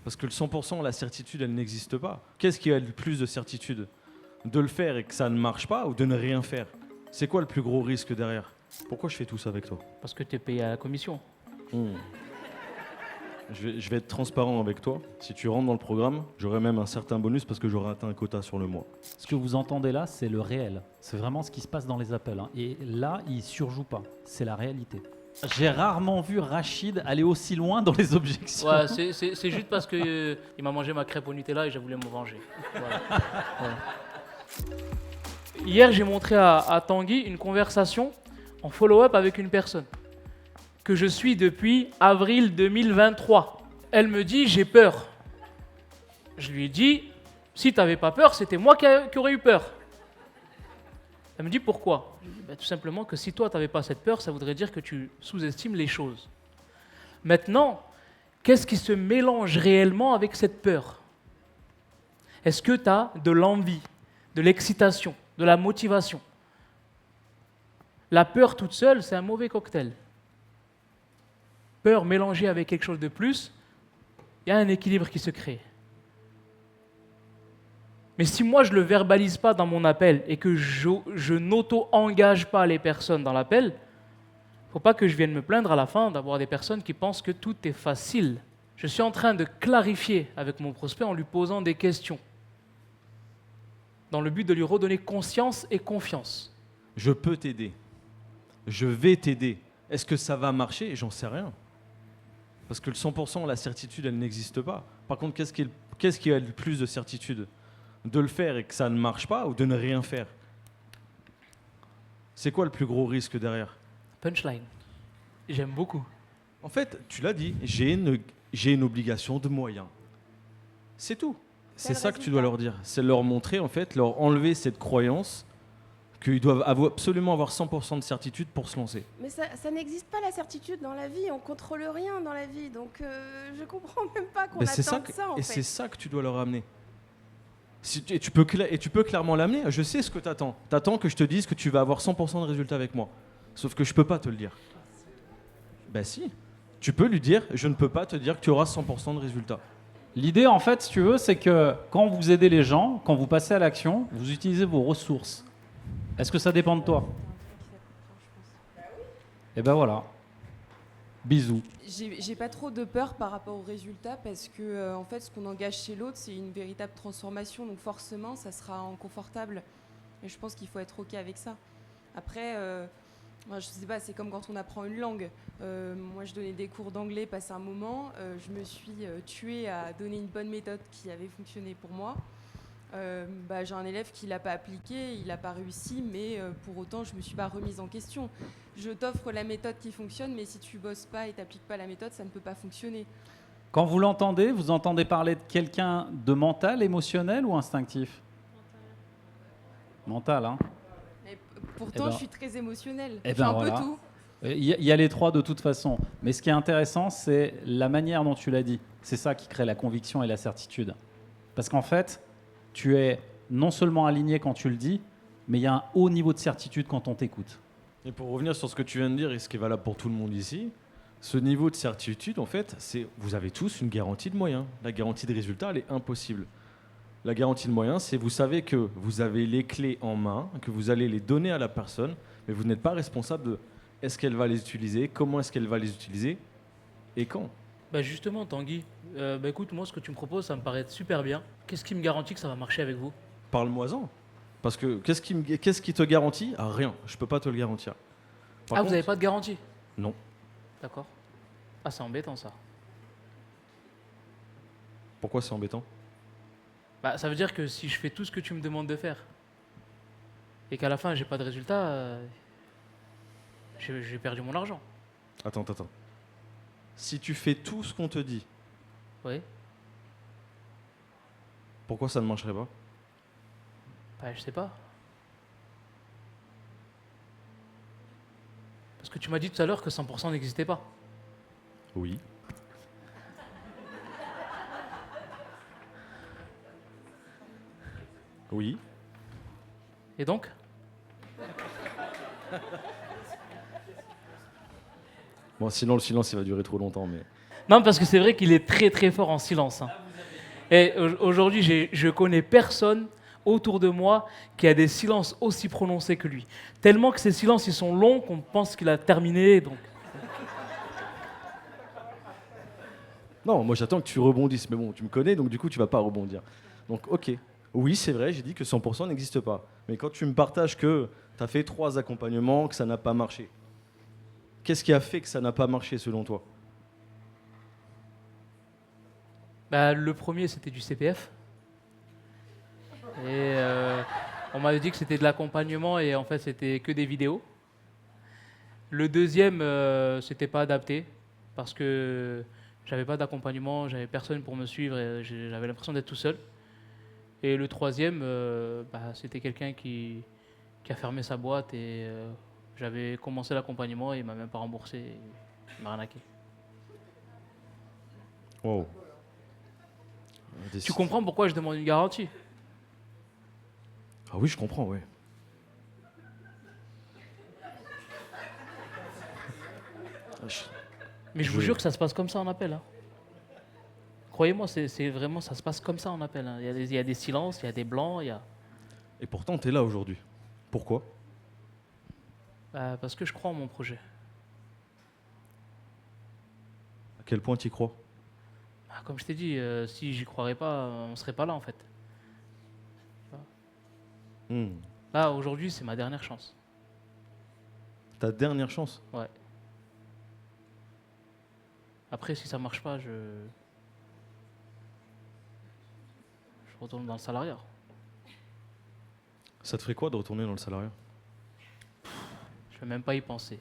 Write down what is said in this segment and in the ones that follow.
Parce que le 100%, la certitude, elle n'existe pas. Qu'est-ce qui a le plus de certitude? De le faire et que ça ne marche pas ou de ne rien faire? C'est quoi le plus gros risque derrière? Pourquoi je fais tout ça avec toi? Parce que tu es payé à la commission. Je vais être transparent avec toi. Si tu rentres dans le programme, j'aurai même un certain bonus parce que j'aurai atteint un quota sur le mois. Ce que vous entendez là, c'est le réel. C'est vraiment ce qui se passe dans les appels, hein. Et là, il surjoue pas. C'est la réalité. J'ai rarement vu Rachid aller aussi loin dans les objections. Ouais, c'est juste parce que il m'a mangé ma crêpe au Nutella et j'ai voulu me venger. Voilà. Ouais. Hier, j'ai montré à Tanguy une conversation en follow-up avec une personne que je suis depuis avril 2023. Elle me dit « j'ai peur ». Je lui ai dit « si tu n'avais pas peur, c'était moi qui aurais eu peur ». Elle me dit « pourquoi ?» Je lui ai dit, tout simplement que si toi, tu n'avais pas cette peur, ça voudrait dire que tu sous-estimes les choses. Maintenant, qu'est-ce qui se mélange réellement avec cette peur? Est-ce que tu as de l'envie, de l'excitation, de la motivation? La peur toute seule, c'est un mauvais cocktail. Peur mélangée avec quelque chose de plus, il y a un équilibre qui se crée. Mais si moi je ne le verbalise pas dans mon appel et que je n'auto-engage pas les personnes dans l'appel, il ne faut pas que je vienne me plaindre à la fin d'avoir des personnes qui pensent que tout est facile. Je suis en train de clarifier avec mon prospect en lui posant des questions, dans le but de lui redonner conscience et confiance. Je peux t'aider. Je vais t'aider. Est-ce que ça va marcher? J'en sais rien. Parce que le 100%, la certitude, elle n'existe pas. Par contre, qu'est-ce qui a le plus de certitude? De le faire et que ça ne marche pas ou de ne rien faire? C'est quoi le plus gros risque derrière? Punchline. J'aime beaucoup. En fait, tu l'as dit, j'ai une obligation de moyens. C'est tout. C'est ça que tu dois leur dire. C'est leur montrer, en fait, leur enlever cette croyance qu'ils doivent absolument avoir 100% de certitude pour se lancer. Mais ça n'existe pas la certitude dans la vie, on contrôle rien dans la vie, donc je comprends même pas qu'on attende ça en fait. Et c'est ça que tu dois leur amener. Et tu peux clairement l'amener. Je sais ce que tu attends. Tu attends que je te dise que tu vas avoir 100% de résultats avec moi. Sauf que je peux pas te le dire. Ben si. Tu peux lui dire, je ne peux pas te dire que tu auras 100% de résultats. L'idée, en fait, si tu veux, c'est que quand vous aidez les gens, quand vous passez à l'action, vous utilisez vos ressources. Est-ce que ça dépend de toi? Et ben voilà. Bisous. J'ai pas trop de peur par rapport aux résultats parce que en fait, ce qu'on engage chez l'autre, c'est une véritable transformation. Donc forcément, ça sera inconfortable. Et je pense qu'il faut être OK avec ça. Après, moi, je sais pas, c'est comme quand on apprend une langue. Moi, je donnais des cours d'anglais, passé un moment. Je me suis tuée à donner une bonne méthode qui avait fonctionné pour moi. J'ai un élève qui ne l'a pas appliqué, il n'a pas réussi, mais pour autant, je ne me suis pas remise en question. Je t'offre la méthode qui fonctionne, mais si tu ne bosses pas et tu n'appliques pas la méthode, ça ne peut pas fonctionner. Quand vous l'entendez, vous entendez parler de quelqu'un de mental, émotionnel ou instinctif? Mental, hein. Et pourtant, je suis très émotionnelle. Je Eh suis ben un voilà. peu tout. Il y a les trois de toute façon. Mais ce qui est intéressant, c'est la manière dont tu l'as dit. C'est ça qui crée la conviction et la certitude. Parce qu'en fait, tu es non seulement aligné quand tu le dis, mais il y a un haut niveau de certitude quand on t'écoute. Et pour revenir sur ce que tu viens de dire et ce qui est valable pour tout le monde ici, ce niveau de certitude, en fait, c'est vous avez tous une garantie de moyens. La garantie de résultat, elle est impossible. La garantie de moyens, c'est vous savez que vous avez les clés en main, que vous allez les donner à la personne, mais vous n'êtes pas responsable de est-ce qu'elle va les utiliser, comment est-ce qu'elle va les utiliser et quand. Justement, Tanguy, écoute, moi, ce que tu me proposes, ça me paraît super bien. Qu'est-ce qui me garantit que ça va marcher avec vous? Parle-moi-en. Parce que qu'est-ce qui te garantit? Rien. Je peux pas te le garantir. Par Vous contre- n'avez pas de garantie? Non. D'accord. Ah, c'est embêtant, ça. Pourquoi c'est embêtant? Ça veut dire que si je fais tout ce que tu me demandes de faire et qu'à la fin, j'ai pas de résultat, j'ai perdu mon argent. Attends. Si tu fais tout ce qu'on te dit, Oui. pourquoi ça ne marcherait pas? Je sais pas. Parce que tu m'as dit tout à l'heure que 100% n'existait pas. Oui. Oui. Et donc? Bon, sinon le silence il va durer trop longtemps, mais Non, parce que c'est vrai qu'il est très très fort en silence. Hein. Et aujourd'hui, je connais personne autour de moi qui a des silences aussi prononcés que lui. Tellement que ces silences, ils sont longs qu'on pense qu'il a terminé. Donc. Non, moi j'attends que tu rebondisses, mais bon, tu me connais, donc du coup tu vas pas rebondir. Donc ok, oui c'est vrai, j'ai dit que 100% n'existe pas. Mais quand tu me partages que tu as fait 3 accompagnements, que ça n'a pas marché, qu'est-ce qui a fait que ça n'a pas marché selon toi? Bah, le premier, c'était du CPF. Et on m'avait dit que c'était de l'accompagnement et en fait, c'était que des vidéos. Le deuxième, c'était pas adapté parce que j'avais pas d'accompagnement, j'avais personne pour me suivre et j'avais l'impression d'être tout seul. Et le troisième, c'était quelqu'un qui a fermé sa boîte et j'avais commencé l'accompagnement et il m'a même pas remboursé, il m'a arnaqué. Wow. Tu comprends pourquoi je demande une garantie? Ah oui, je comprends, oui. Mais je vous jure que ça se passe comme ça en appel. Hein. Croyez-moi, c'est vraiment, ça se passe comme ça en appel. Hein. Il y a des silences, il y a des blancs, il y a... Et pourtant, tu es là aujourd'hui. Pourquoi? Parce que je crois en mon projet. À quel point tu y crois? Comme je t'ai dit, si j'y croirais pas, on serait pas là en fait. Là, aujourd'hui, c'est ma dernière chance. Ta dernière chance? Ouais. Après, si ça marche pas, je retourne dans le salariat. Ça te ferait quoi de retourner dans le salariat? Je vais même pas y penser.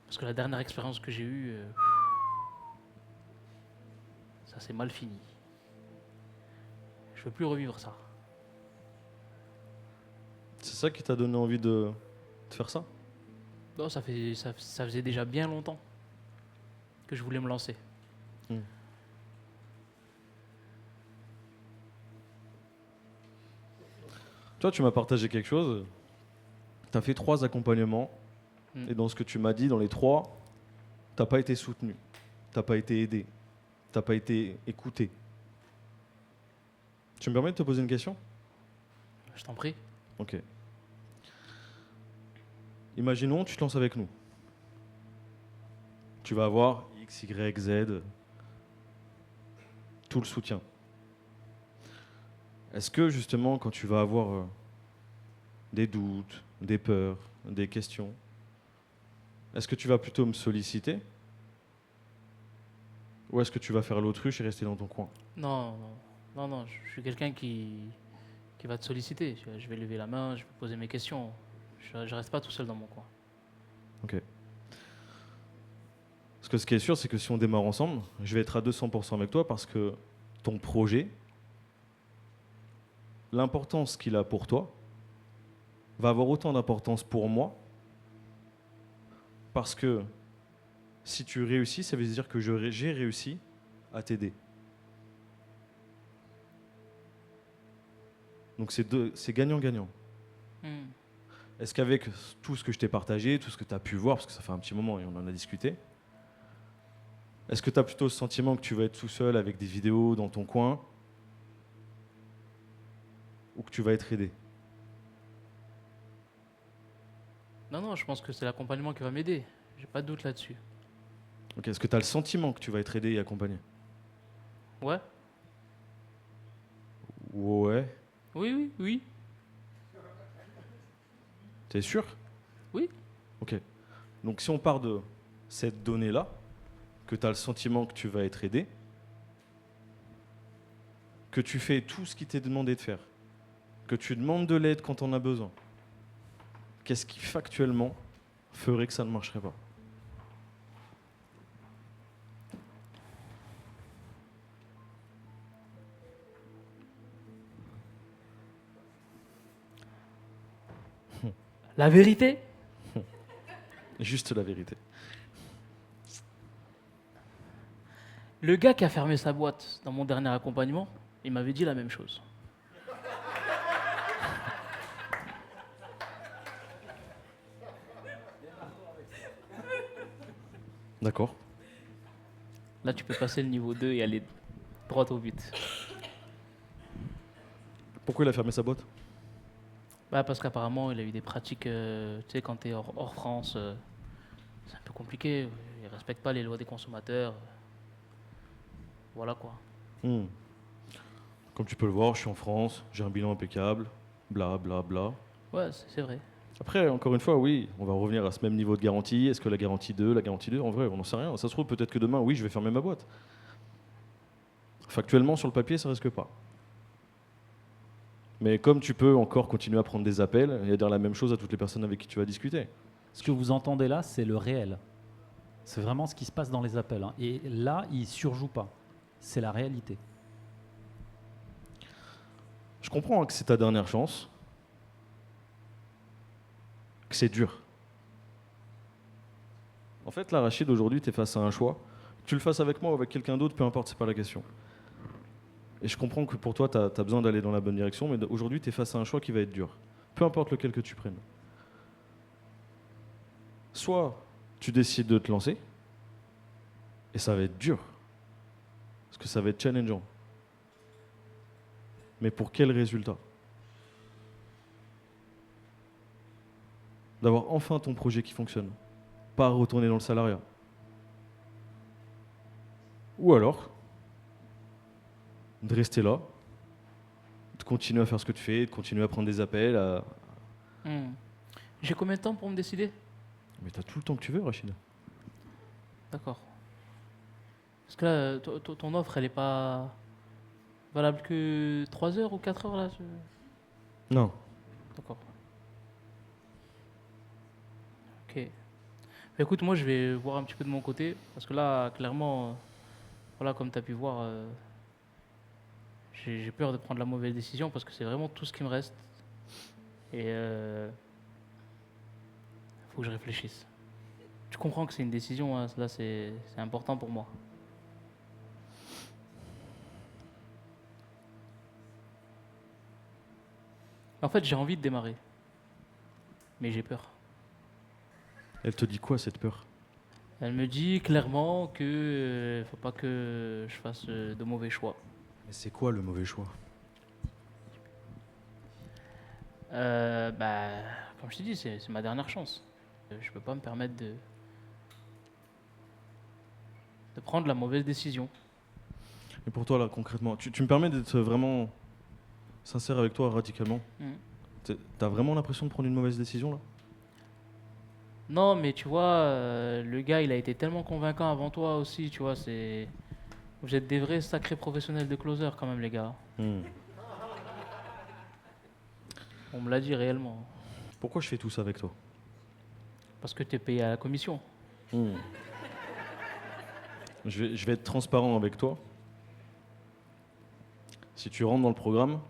Parce que la dernière expérience que j'ai eue, ça s'est mal fini. Je veux plus revivre ça. C'est ça qui t'a donné envie de faire ça? Non, ça faisait déjà bien longtemps que je voulais me lancer. Toi, tu m'as partagé quelque chose. Tu as fait 3 accompagnements. Et dans ce que tu m'as dit, dans les 3, tu n'as pas été soutenu. Tu n'as pas été aidé. Tu n'as pas été écouté. Tu me permets de te poser une question? Je t'en prie. Ok. Imaginons, tu te lances avec nous. Tu vas avoir X, Y, Z, tout le soutien. Est-ce que justement, quand tu vas avoir des doutes, des peurs, des questions, est-ce que tu vas plutôt me solliciter? Ou est-ce que tu vas faire l'autruche et rester dans ton coin? Non, je suis quelqu'un qui va te solliciter. Je vais lever la main, je vais poser mes questions. Je reste pas tout seul dans mon coin. Ok. Parce que ce qui est sûr, c'est que si on démarre ensemble, je vais être à 200% avec toi parce que ton projet, l'importance qu'il a pour toi, va avoir autant d'importance pour moi parce que si tu réussis, ça veut dire que j'ai réussi à t'aider. Donc c'est gagnant-gagnant. Est-ce qu'avec tout ce que je t'ai partagé, tout ce que tu as pu voir, parce que ça fait un petit moment et on en a discuté, est-ce que tu as plutôt ce sentiment que tu vas être tout seul avec des vidéos dans ton coin ou que tu vas être aidé? Non, je pense que c'est l'accompagnement qui va m'aider. J'ai pas de doute là-dessus. Ok, est-ce que tu as le sentiment que tu vas être aidé et accompagné? Ouais. Ouais. Oui. T'es sûr? Oui. Ok. Donc si on part de cette donnée-là, que tu as le sentiment que tu vas être aidé, que tu fais tout ce qui t'est demandé de faire, que tu demandes de l'aide quand on a besoin, qu'est-ce qui factuellement ferait que ça ne marcherait pas? La vérité? Juste la vérité. Le gars qui a fermé sa boîte dans mon dernier accompagnement, il m'avait dit la même chose. D'accord. Là, tu peux passer le niveau 2 et aller droit au but. Pourquoi il a fermé sa boîte? Bah, parce qu'apparemment, il a eu des pratiques, tu sais, quand tu es hors France, c'est un peu compliqué. Il ne respecte pas les lois des consommateurs. Voilà quoi. Hmm. Comme tu peux le voir, je suis en France, j'ai un bilan impeccable, bla bla bla. Ouais, c'est vrai. Après, encore une fois, oui, on va revenir à ce même niveau de garantie. Est-ce que la garantie 2, en vrai, on n'en sait rien. Ça se trouve, peut-être que demain, oui, je vais fermer ma boîte. Factuellement, sur le papier, ça risque pas. Mais comme tu peux encore continuer à prendre des appels et à dire la même chose à toutes les personnes avec qui tu vas discuter. Ce que vous entendez là, c'est le réel. C'est vraiment ce qui se passe dans les appels, hein. Et là, il ne surjoue pas. C'est la réalité. Je comprends hein, que c'est ta dernière chance, que c'est dur. En fait, là, Rachid, aujourd'hui, tu es face à un choix. Que tu le fasses avec moi ou avec quelqu'un d'autre, peu importe, c'est pas la question. Et je comprends que pour toi, tu as besoin d'aller dans la bonne direction, mais aujourd'hui, tu es face à un choix qui va être dur. Peu importe lequel que tu prennes. Soit tu décides de te lancer, et ça va être dur, parce que ça va être challengeant. Mais pour quel résultat? D'avoir enfin ton projet qui fonctionne, pas retourner dans le salariat. Ou alors, de rester là, de continuer à faire ce que tu fais, de continuer à prendre des appels. J'ai combien de temps pour me décider? Mais t'as tout le temps que tu veux, Rachid. D'accord. Parce que là, ton offre, elle est pas valable que 3 heures ou 4 heures là Non. D'accord. Ok. Bah, écoute, moi je vais voir un petit peu de mon côté. Parce que là, clairement, voilà, comme tu as pu voir, j'ai peur de prendre la mauvaise décision parce que c'est vraiment tout ce qui me reste. Et faut que je réfléchisse. Tu comprends que c'est une décision, hein, là c'est important pour moi. En fait, j'ai envie de démarrer. Mais j'ai peur. Elle te dit quoi, cette peur? Elle me dit clairement que faut pas que je fasse de mauvais choix. Mais c'est quoi le mauvais choix? Bah, comme je t'ai dit, c'est ma dernière chance. Je peux pas me permettre de prendre la mauvaise décision. Et pour toi, là, concrètement, tu me permets d'être vraiment sincère avec toi, radicalement? T'as vraiment l'impression de prendre une mauvaise décision, là? Non, mais tu vois, le gars, il a été tellement convaincant avant toi aussi, tu vois, vous êtes des vrais sacrés professionnels de closer quand même, les gars. On me l'a dit réellement. Pourquoi je fais tout ça avec toi? Parce que tu es payé à la commission. Je vais être transparent avec toi. Si tu rentres dans le programme,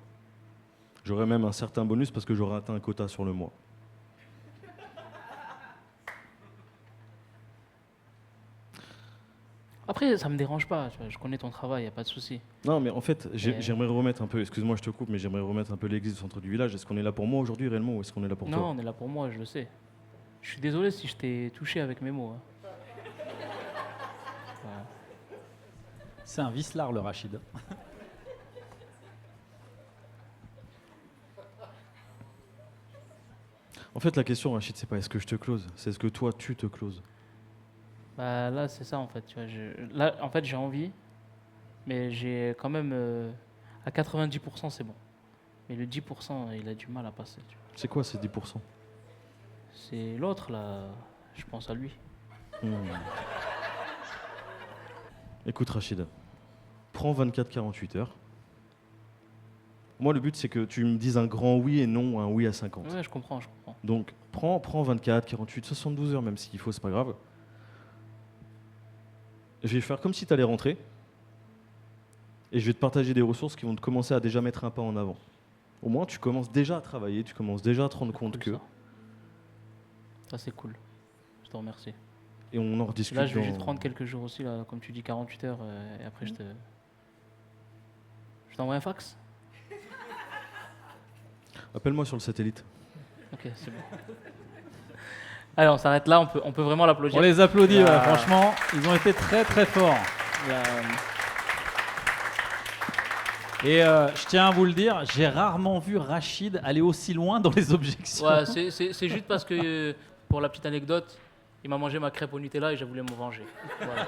j'aurai même un certain bonus parce que j'aurai atteint un quota sur le mois. Après, ça me dérange pas, tu vois, je connais ton travail, y a pas de souci. Non, mais en fait, j'aimerais remettre un peu, excuse-moi, je te coupe, mais j'aimerais remettre un peu l'église au centre du village. Est-ce qu'on est là pour moi aujourd'hui réellement ou est-ce qu'on est là pour toi? Non, on est là pour moi, je le sais. Je suis désolé si je t'ai touché avec mes mots. Hein. Voilà. C'est un vicelard, le Rachid. En fait, la question, Rachid, c'est pas est-ce que je te close, c'est est-ce que toi, tu te closes. Bah là, c'est ça en fait. Tu vois, là, en fait, j'ai envie, mais j'ai quand même à 90%, c'est bon. Mais le 10%, il a du mal à passer. Tu vois. C'est quoi ces 10%? C'est l'autre là. Je pense à lui. Écoute, Rachid, prends 24-48 heures. Moi, le but, c'est que tu me dises un grand oui et non un oui à 50. Ouais, je comprends, je comprends. Donc, prends 24, 48, 72 heures, même s'il faut, c'est pas grave. Je vais faire comme si tu allais rentrer. Et je vais te partager des ressources qui vont te commencer à déjà mettre un pas en avant. Au moins, tu commences déjà à travailler, tu commences déjà à te rendre C'est compte cool, que... Ça, c'est cool. Je te remercie. Et on en rediscute. Là, je vais juste prendre quelques jours aussi, là, comme tu dis, 48 heures, et après, je t'envoie un fax. Appelle-moi sur le satellite. Ok, c'est bon. Allez, on s'arrête là, on peut vraiment l'applaudir. On les applaudit, Ah. franchement, ils ont été très très forts. Et je tiens à vous le dire, j'ai rarement vu Rachid aller aussi loin dans les objections. Ouais, c'est juste parce que, pour la petite anecdote, il m'a mangé ma crêpe au Nutella et j'ai voulu me venger. Voilà.